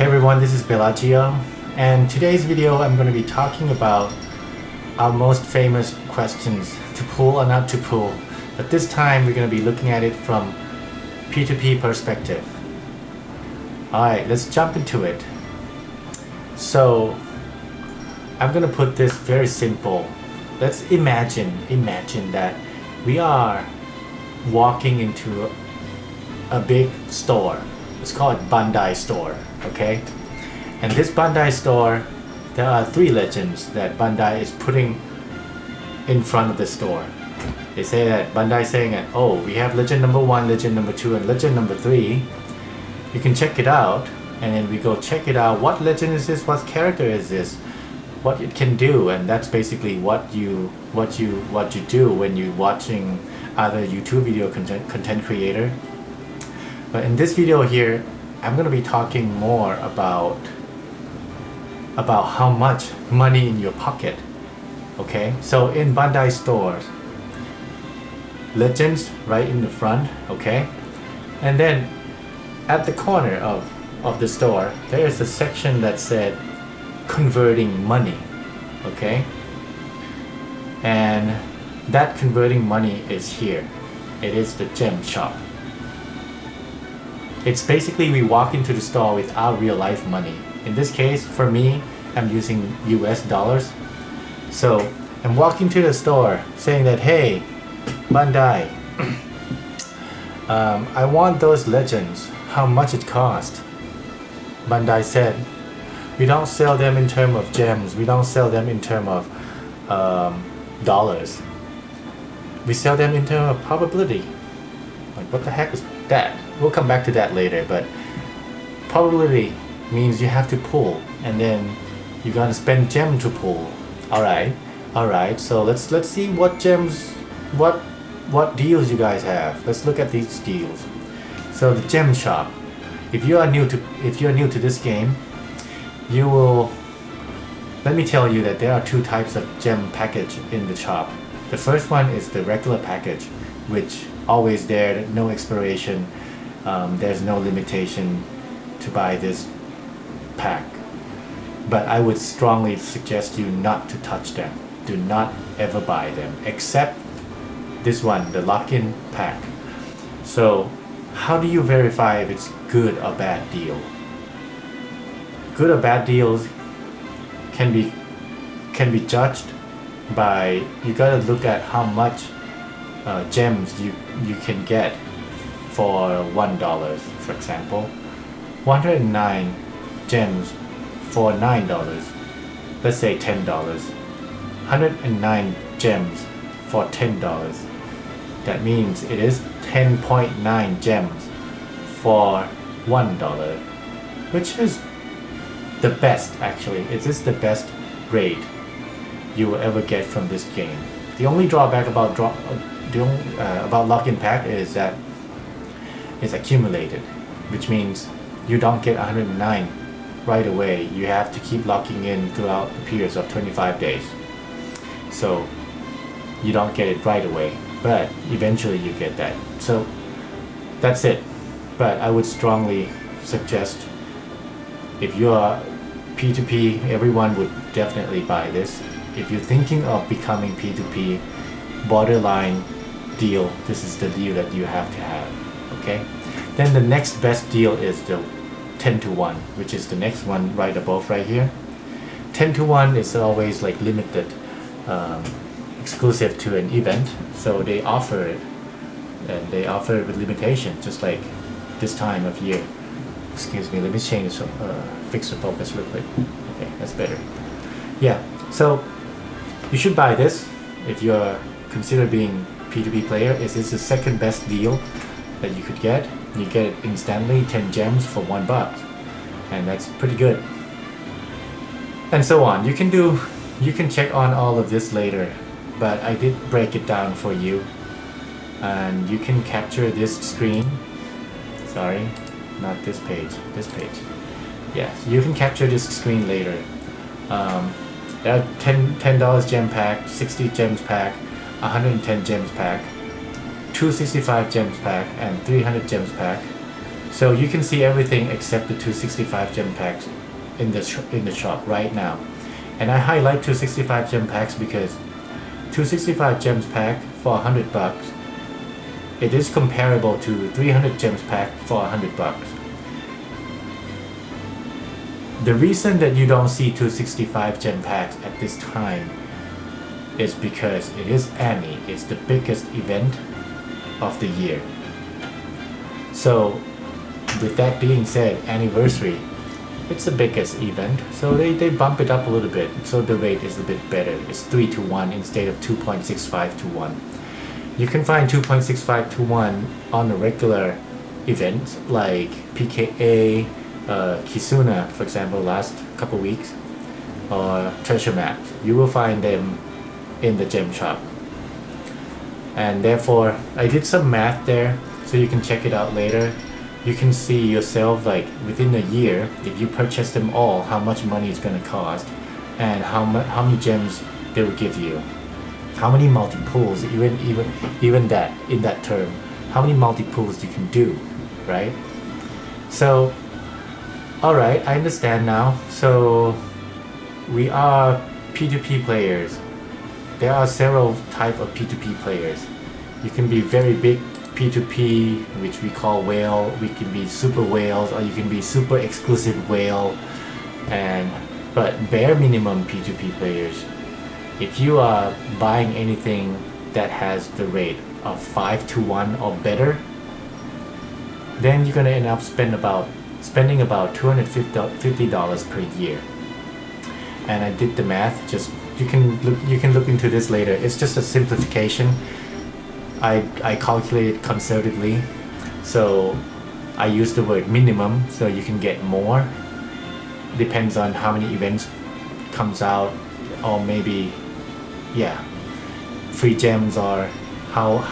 Hey everyone, this is Bellagio, and today's video I'm going to be talking about our most famous questions to pull or not to pull, but this time we're going to be looking at it from P2P perspective. Alright, let's jump into it. So I'm going to put this very simple. Let's imagine that we are walking into a big store. Let's call it Bandai store, okay? And this Bandai store, there are three legends that Bandai is putting in front of the store. They say that Bandai is saying that, oh, we have legend number 1, legend number 2, and legend number 3. You can check it out, and then we go check it out. What legend is this? What character is this? What it can do? And that's basically what you do when you're watching other YouTube video content creator. But in this video here, I'm going to be talking more about how much money in your pocket. Okay, so in Bandai stores, legends right in the front, okay, and then at the corner of the store, there is a section that said converting money, okay, and that converting money is here. It is the gem shop. It's basically we walk into the store with our real life money. In this case, for me, I'm using US dollars. So I'm walking to the store saying that, hey, Bandai, I want those legends. How much it cost? Bandai said, we don't sell them in terms of gems. We don't sell them in terms of dollars. We sell them in terms of probability. Like, what the heck is that? We'll come back to that later, but probability means you have to pull, and then you're gonna spend gem to pull. Alright, so let's see what gems, what deals you guys have. Let's look at these deals. So the gem shop, if you are new to this game, you will, let me tell you that there are two types of gem package in the shop. The first one is the regular package, which always there, no expiration, there's no limitation to buy this pack. But I would strongly suggest you not to touch them. Do not ever buy them, except this one, the lock-in pack. So how do you verify if it's good or bad deal? Good or bad deals can be judged by, you gotta look at how much gems you can get for $1, for example. 109 gems for $9. Let's say $10. 109 gems for $10. That means it is 10.9 gems for $1, which is the best actually. It is the best rate you will ever get from this game. The only drawback about lock-in pack is that it's accumulated, which means you don't get 109 right away. You have to keep locking in throughout the periods of 25 days. So you don't get it right away, but eventually you get that. So that's it. But I would strongly suggest, if you are P2P, everyone would definitely buy this. If you're thinking of becoming P2P, borderline deal, this is the deal that you have to have. Okay, then the next best deal is the 10 to 1, which is the next one right above right here. 10 to 1 is always like limited, exclusive to an event, so they offer it, and they offer it with limitation, just like this time of year. Excuse me, let me change, fix the focus real quick. Okay, that's better. Yeah, so you should buy this if you're consider being P2P player. Is this the second best deal that you could get? You get it instantly, 10 gems for $1, and that's pretty good. And so on. You can check on all of this later, but I did break it down for you, and you can capture this screen. Sorry, not this page. This page. Yeah, you can capture this screen later. There are $10 gem pack, 60 gems pack, 110 gems pack, 265 gems pack, and 300 gems pack. So you can see everything except the 265 gem packs in the shop right now. And I highlight 265 gem packs because 265 gems pack for $100, it is comparable to 300 gems pack for $100. The reason that you don't see 265 gem packs at this time is because it is Annie. It's the biggest event of the year. So with that being said, anniversary, it's the biggest event, so they bump it up a little bit, so the rate is a bit better. It's 3 to 1 instead of 2.65 to 1. You can find 2.65 to 1 on the regular events like PKA, Kisuna, for example, last couple weeks, or Treasure Maps. You will find them in the gem shop. And therefore, I did some math there, so you can check it out later. You can see yourself, like within a year, if you purchase them all, how much money it's gonna cost, and how many gems they will give you, how many multi-pulls, even that in that term, how many multi-pulls you can do, right? So, all right, I understand now. So we are P2P players. There are several types of P2P players. You can be very big P2P, which we call whale. We can be super whales, or you can be super exclusive whale. But bare minimum P2P players, if you are buying anything that has the rate of 5 to 1 or better, then you're gonna end up spending about $250 per year. And I did the math. Just you can look into this later. It's just a simplification. I calculated conservatively, so I use the word minimum, so you can get more. Depends on how many events comes out, or maybe, yeah, free gems, or how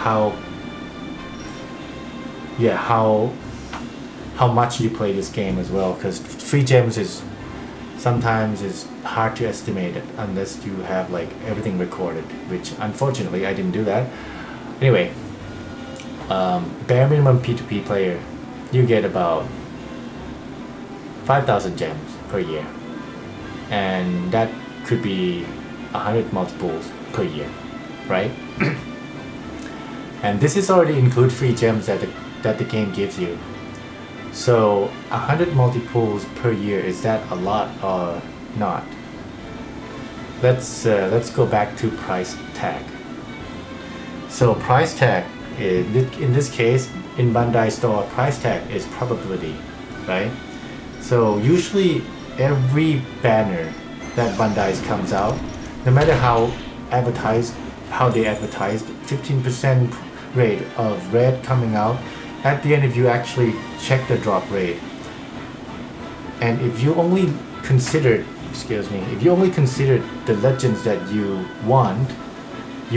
much you play this game as well. Because free gems is sometimes is hard to estimate it unless you have like everything recorded, which unfortunately I didn't do that. Anyway, bare minimum P2P player, you get about 5,000 gems per year, and that could be 100 multiples per year, right? And this is already include free gems that the game gives you. So 100 multiples per year, is that a lot or not? Let's go back to price tag. So price tag, in this case, in Bandai store, price tag is probability, right? So usually every banner that Bandai comes out, no matter how they advertised, 15% rate of red coming out, at the end if you actually check the drop rate, and if you only considered the legends that you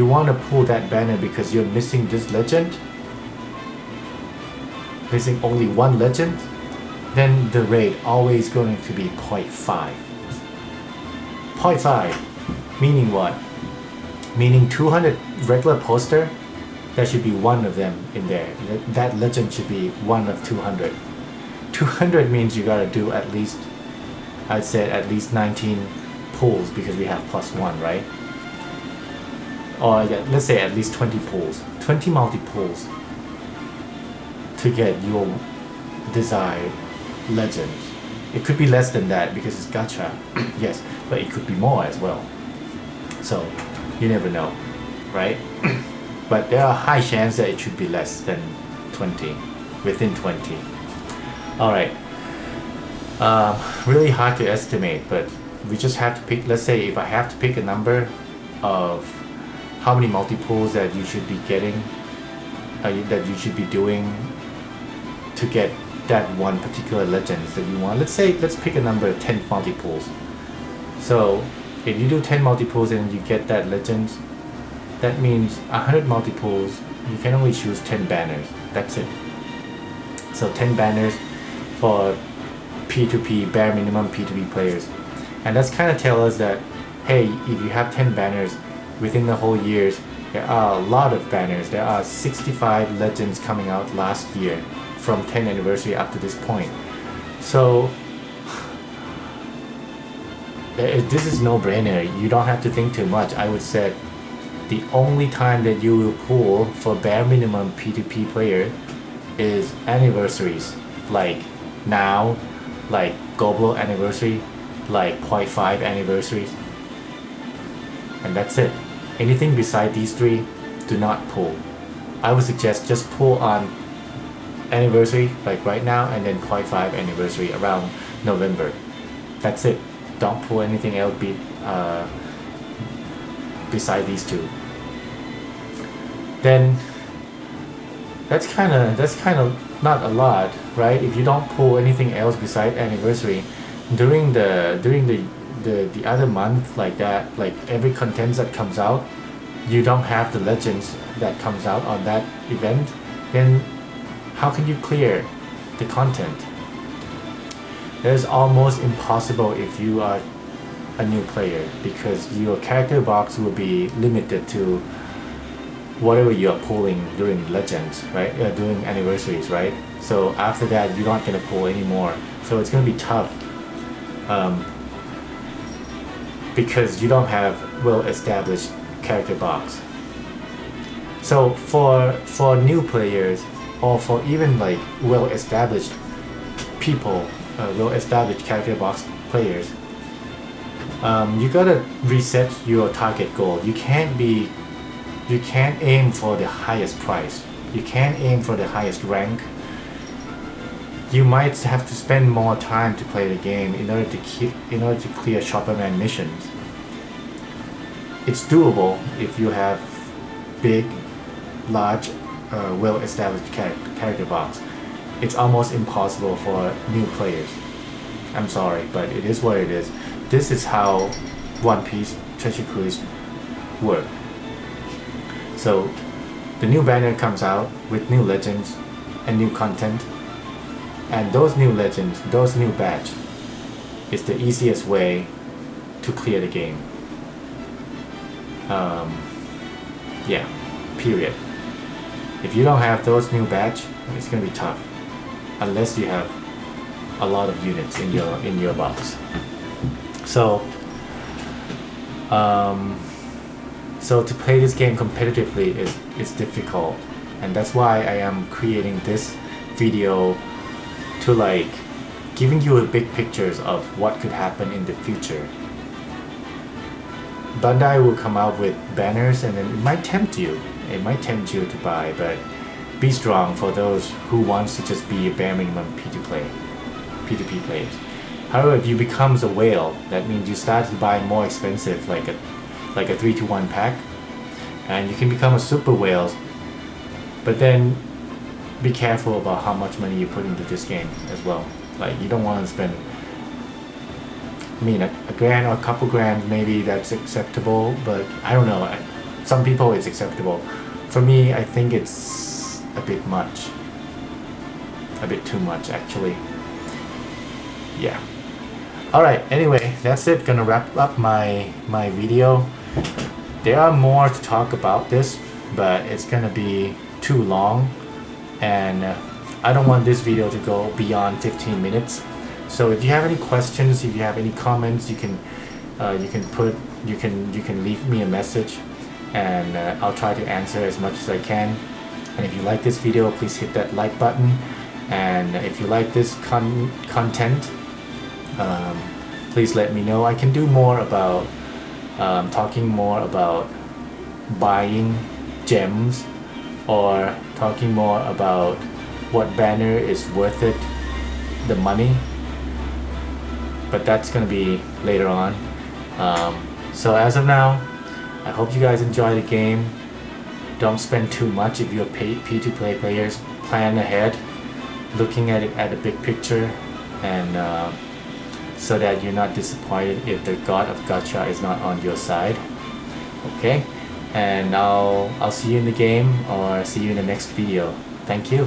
want to pull that banner because you're missing this legend, missing only one legend, then the rate always going to be 0.5. 0.5 meaning what? Meaning 200 regular poster, there should be one of them in there. That legend should be one of 200. 200 means you gotta do at least, I'd say at least 19 pulls, because we have +1, right? Or let's say at least 20 pulls, 20 multi-pulls to get your desired legends. It could be less than that because it's gacha, yes, but it could be more as well. So you never know, right? But there are high chance that it should be less than 20, within 20. Alright, really hard to estimate, but we just have to pick. Let's say if I have to pick a number of how many multiples that you should be getting, that you should be doing to get that one particular legend that you want. Let's pick a number of 10 multiples. So if you do 10 multiples and you get that legend, that means 100 multiples, you can only choose 10 banners. That's it. So 10 banners for P2P, bare minimum P2P players. And that's kind of tell us that, hey, if you have 10 banners within the whole years, there are a lot of banners. There are 65 legends coming out last year from 10th anniversary up to this point. So this is no-brainer. You don't have to think too much. I would say the only time that you will pull for bare minimum P2P player is anniversaries, like now, like global anniversary, like 0.5 anniversaries, and that's it. Anything beside these three, do not pull. I would suggest just pull on anniversary like right now, and then 0.5 anniversary around November. That's it. Don't pull anything else beside these two. Then that's kind of not a lot, right? If you don't pull anything else beside anniversary during the other month, like that, like every content that comes out, you don't have the legends that comes out on that event, then how can you clear the content? That is almost impossible if you are a new player, because your character box will be limited to whatever you are pulling during legends, right? During anniversaries, right? So after that, you're not gonna pull anymore. So it's gonna be tough, because you don't have well-established character box. So for new players, or for even like well-established people, well-established character box players, you gotta reset your target goal. You can't aim for the highest price. You can't aim for the highest rank. You might have to spend more time to play the game in order to clear Shopperman missions. It's doable if you have big, large, well-established character box. It's almost impossible for new players. I'm sorry, but it is what it is. This is how One Piece Treasure Cruise work. So the new banner comes out with new legends and new content, and those new legends, those new badge, is the easiest way to clear the game. Yeah, period. If you don't have those new badge, it's gonna be tough, unless you have a lot of units in your box. So to play this game competitively is difficult, and that's why I am creating this video to like giving you a big pictures of what could happen in the future. Bandai will come out with banners, and then it might tempt you to buy, but be strong for those who wants to just be a bare minimum P2P players. However, if you become a whale, that means you start to buy more expensive, like a 3-to-1 pack, and you can become a super whale. But then be careful about how much money you put into this game as well. Like, you don't want to spend, I mean, a grand or a couple grand, maybe that's acceptable, but I don't know. Some people it's acceptable. For me, I think it's a bit much. A bit too much, actually. Yeah. Alright, anyway, that's it. Gonna wrap up my video. There are more to talk about this, but it's gonna be too long, and I don't want this video to go beyond 15 minutes. So if you have any questions, if you have any comments, you can leave me a message, and I'll try to answer as much as I can. And if you like this video, please hit that like button, and if you like this content, please let me know. I can do more about talking more about buying gems, or talking more about what banner is worth it, the money, but that's gonna be later on. So as of now, I hope you guys enjoy the game. Don't spend too much if you're P2P players. Plan ahead, looking at it at a big picture, and so that you're not disappointed if the god of gacha is not on your side. Okay, and I'll see you in the game, or see you in the next video. Thank you.